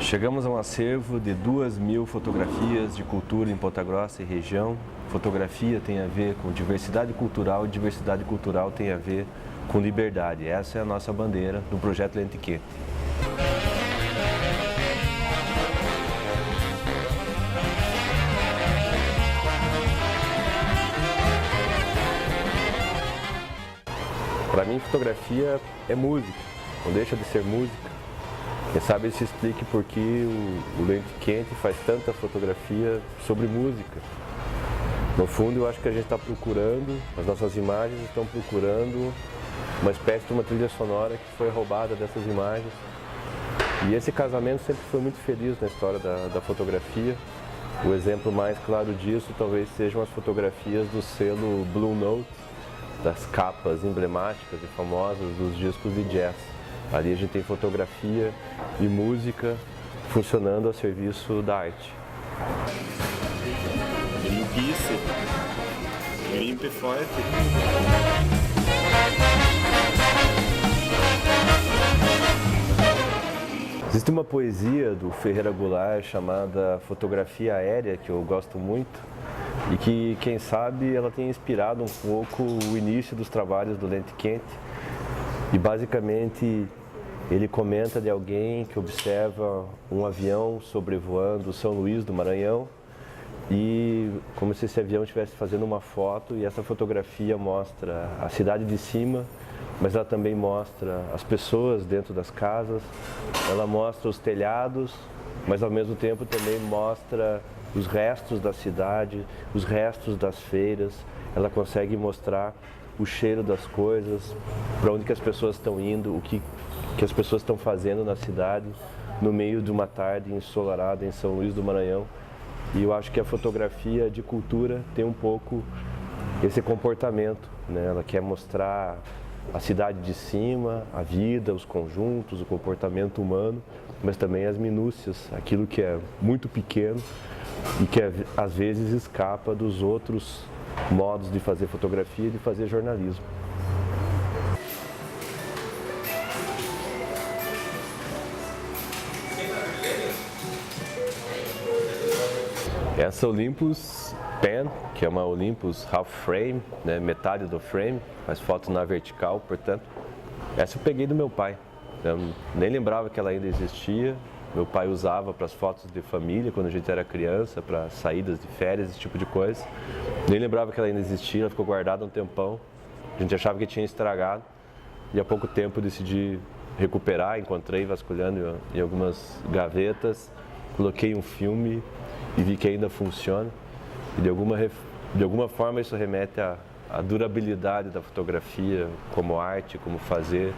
Chegamos a um acervo de 2.000 fotografias de cultura em Ponta Grossa e região. Fotografia tem a ver com diversidade cultural e diversidade cultural tem a ver com liberdade. Essa é a nossa bandeira do projeto Lente Quente. Para mim, fotografia é música, não deixa de ser música. Quem sabe se explique por que o Lente Quente faz tanta fotografia sobre música. No fundo, eu acho que a gente está procurando, as nossas imagens estão procurando uma espécie de uma trilha sonora que foi roubada dessas imagens. E esse casamento sempre foi muito feliz na história da fotografia. O exemplo mais claro disso talvez sejam as fotografias do selo Blue Note, das capas emblemáticas e famosas dos discos de jazz. Ali a gente tem fotografia e música funcionando a serviço da arte. Limpice, limpo e forte. Existe uma poesia do Ferreira Goulart chamada Fotografia Aérea, que eu gosto muito, e que, quem sabe, ela tem inspirado um pouco o início dos trabalhos do Lente Quente. E basicamente ele comenta de alguém que observa um avião sobrevoando São Luís do Maranhão e como se esse avião estivesse fazendo uma foto, e essa fotografia mostra a cidade de cima, mas ela também mostra as pessoas dentro das casas, ela mostra os telhados, mas ao mesmo tempo também mostra os restos da cidade, os restos das feiras. Ela consegue mostrar o cheiro das coisas, para onde que as pessoas estão indo, o que as pessoas estão fazendo na cidade, no meio de uma tarde ensolarada em São Luís do Maranhão. E eu acho que a fotografia de cultura tem um pouco esse comportamento, né? Ela quer mostrar a cidade de cima, a vida, os conjuntos, o comportamento humano, mas também as minúcias, aquilo que é muito pequeno e que às vezes escapa dos outros modos de fazer fotografia e de fazer jornalismo. Essa Olympus Pen, que é uma Olympus Half Frame, né, metade do frame, faz foto na vertical, portanto. Essa eu peguei do meu pai. Eu nem lembrava que ela ainda existia. Meu pai usava para as fotos de família, quando a gente era criança, para saídas de férias, esse tipo de coisa. Nem lembrava que ela ainda existia, ela ficou guardada um tempão. A gente achava que tinha estragado. E há pouco tempo eu decidi recuperar, encontrei vasculhando em algumas gavetas, coloquei um filme e vi que ainda funciona. E de alguma forma isso remete à durabilidade da fotografia como arte, como fazer,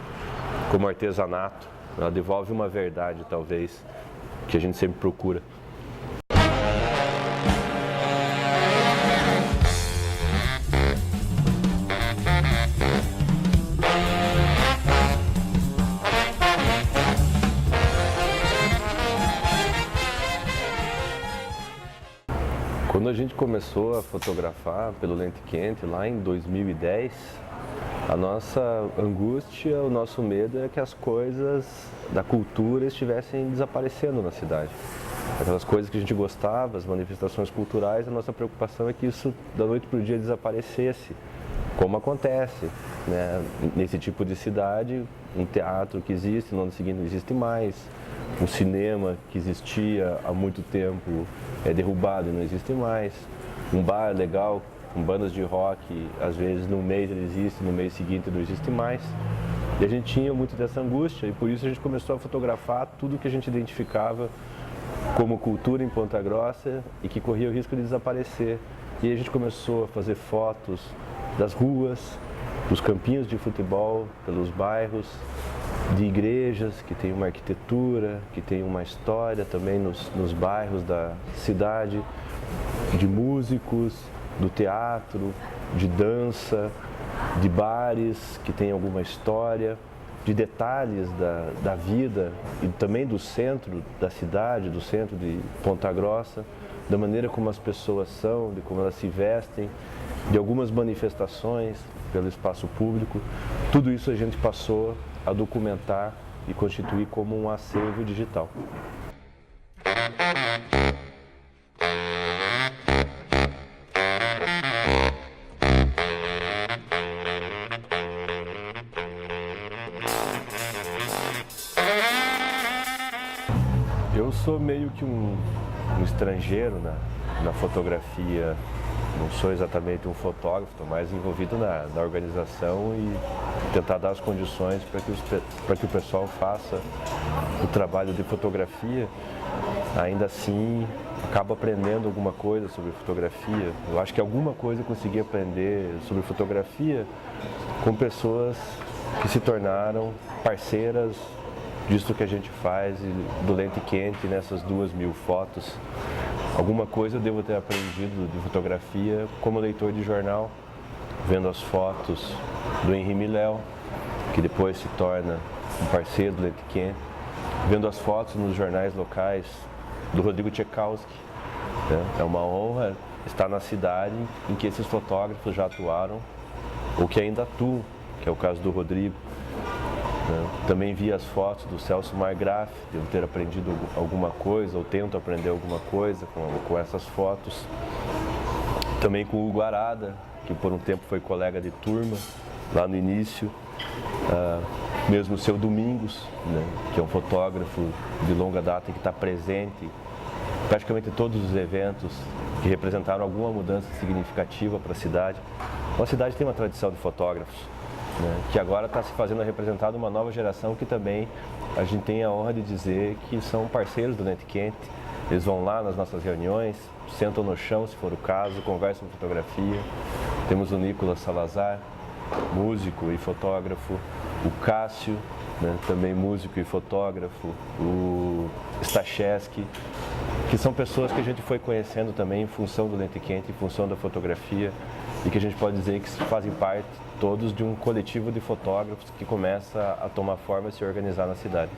como artesanato. Ela devolve uma verdade, talvez, que a gente sempre procura. Quando a gente começou a fotografar pelo Lente Quente, lá em 2010, a nossa angústia, o nosso medo é que as coisas da cultura estivessem desaparecendo na cidade. Aquelas coisas que a gente gostava, as manifestações culturais, a nossa preocupação é que isso da noite para o dia desaparecesse, como acontece, né? Nesse tipo de cidade. Um teatro que existe, no ano seguinte não existe mais. Um cinema que existia há muito tempo é derrubado e não existe mais. Um bar legal, com bandas de rock, às vezes no mês ele existe, no mês seguinte não existe mais. E a gente tinha muito dessa angústia e por isso a gente começou a fotografar tudo que a gente identificava como cultura em Ponta Grossa e que corria o risco de desaparecer. E a gente começou a fazer fotos das ruas, dos campinhos de futebol, pelos bairros, de igrejas que tem uma arquitetura, que tem uma história também nos bairros da cidade, de músicos, do teatro, de dança, de bares que tem alguma história, de detalhes da vida e também do centro da cidade, do centro de Ponta Grossa, da maneira como as pessoas são, de como elas se vestem, de algumas manifestações pelo espaço público. Tudo isso a gente passou a documentar e constituir como um acervo digital. Eu sou meio que um estrangeiro na fotografia, não sou exatamente um fotógrafo, estou mais envolvido na organização e tentar dar as condições para que o pessoal faça o trabalho de fotografia. Ainda assim, acabo aprendendo alguma coisa sobre fotografia. Eu acho que alguma coisa eu consegui aprender sobre fotografia com pessoas que se tornaram parceiras disso que a gente faz, do lente quente nessas 2.000 fotos. Alguma coisa eu devo ter aprendido de fotografia como leitor de jornal, vendo as fotos do Henri Milel, que depois se torna um parceiro do lente quente, vendo as fotos nos jornais locais do Rodrigo Tchaikovsky. É uma honra estar na cidade em que esses fotógrafos já atuaram ou que ainda atuam, que é o caso do Rodrigo. Também vi as fotos do Celso Margraf, devo ter aprendido alguma coisa, ou tento aprender alguma coisa com essas fotos. Também com o Hugo Arada, que por um tempo foi colega de turma, lá no início. Mesmo o Seu Domingos, que é um fotógrafo de longa data e que está presente em praticamente todos os eventos que representaram alguma mudança significativa para a cidade. A cidade tem uma tradição de fotógrafos, que agora está se fazendo representar uma nova geração que também a gente tem a honra de dizer que são parceiros do Lente Quente. Eles vão lá nas nossas reuniões, sentam no chão, se for o caso, conversam fotografia. Temos o Nicolas Salazar, músico e fotógrafo, o Cássio, também músico e fotógrafo, o Stachewski, que são pessoas que a gente foi conhecendo também em função do Lente Quente, em função da fotografia, e que a gente pode dizer que fazem parte todos de um coletivo de fotógrafos que começa a tomar forma e se organizar na cidade.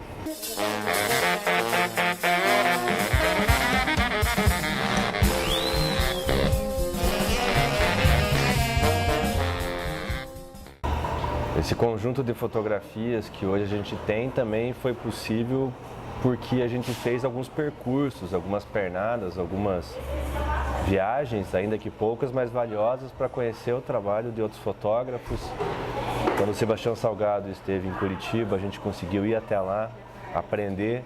Esse conjunto de fotografias que hoje a gente tem também foi possível porque a gente fez alguns percursos, algumas pernadas, algumas viagens, ainda que poucas, mas valiosas para conhecer o trabalho de outros fotógrafos. Quando o Sebastião Salgado esteve em Curitiba, a gente conseguiu ir até lá, aprender.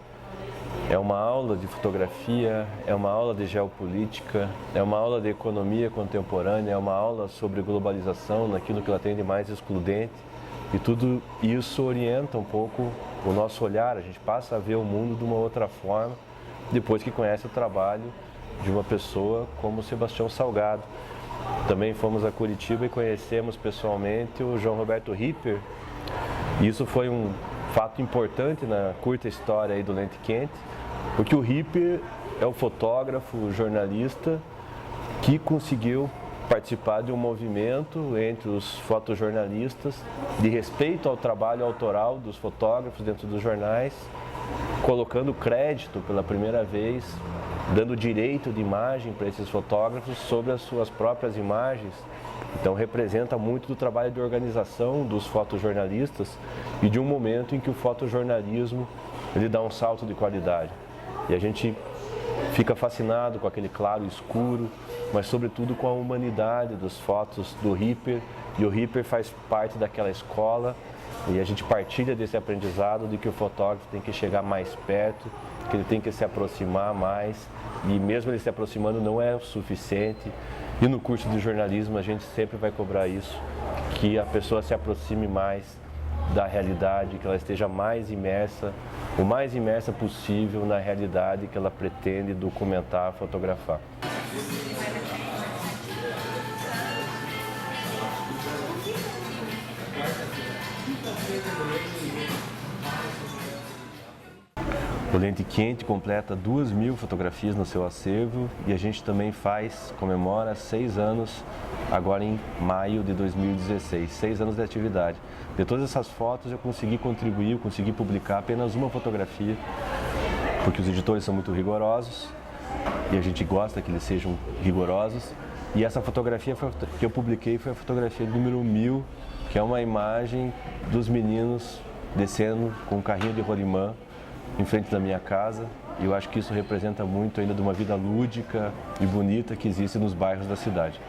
É uma aula de fotografia, é uma aula de geopolítica, é uma aula de economia contemporânea, é uma aula sobre globalização, naquilo que ela tem de mais excludente. E tudo isso orienta um pouco o nosso olhar, a gente passa a ver o mundo de uma outra forma, depois que conhece o trabalho de uma pessoa como o Sebastião Salgado. Também fomos a Curitiba e conhecemos pessoalmente o João Roberto Ripper. Isso foi um fato importante na curta história aí do Lente Quente, porque o Ripper é o fotógrafo, o jornalista que conseguiu participar de um movimento entre os fotojornalistas de respeito ao trabalho autoral dos fotógrafos dentro dos jornais, colocando crédito pela primeira vez, dando direito de imagem para esses fotógrafos sobre as suas próprias imagens. Então representa muito do trabalho de organização dos fotojornalistas e de um momento em que o fotojornalismo ele dá um salto de qualidade. E a gente fica fascinado com aquele claro escuro, mas sobretudo com a humanidade das fotos do Ripper. E o Ripper faz parte daquela escola e a gente partilha desse aprendizado de que o fotógrafo tem que chegar mais perto, que ele tem que se aproximar mais, e mesmo ele se aproximando não é o suficiente. E no curso de jornalismo a gente sempre vai cobrar isso, que a pessoa se aproxime mais da realidade, que ela esteja mais imersa, o mais imersa possível na realidade que ela pretende documentar, fotografar. O Lente Quente completa 2.000 fotografias no seu acervo e a gente também comemora 6 anos agora em maio de 2016, 6 anos de atividade. De todas essas fotos eu consegui contribuir, eu consegui publicar apenas uma fotografia, porque os editores são muito rigorosos e a gente gosta que eles sejam rigorosos. E essa fotografia que eu publiquei foi a fotografia número 1000, que é uma imagem dos meninos descendo com um carrinho de rolimã em frente da minha casa, E eu acho que isso representa muito ainda de uma vida lúdica e bonita que existe nos bairros da cidade.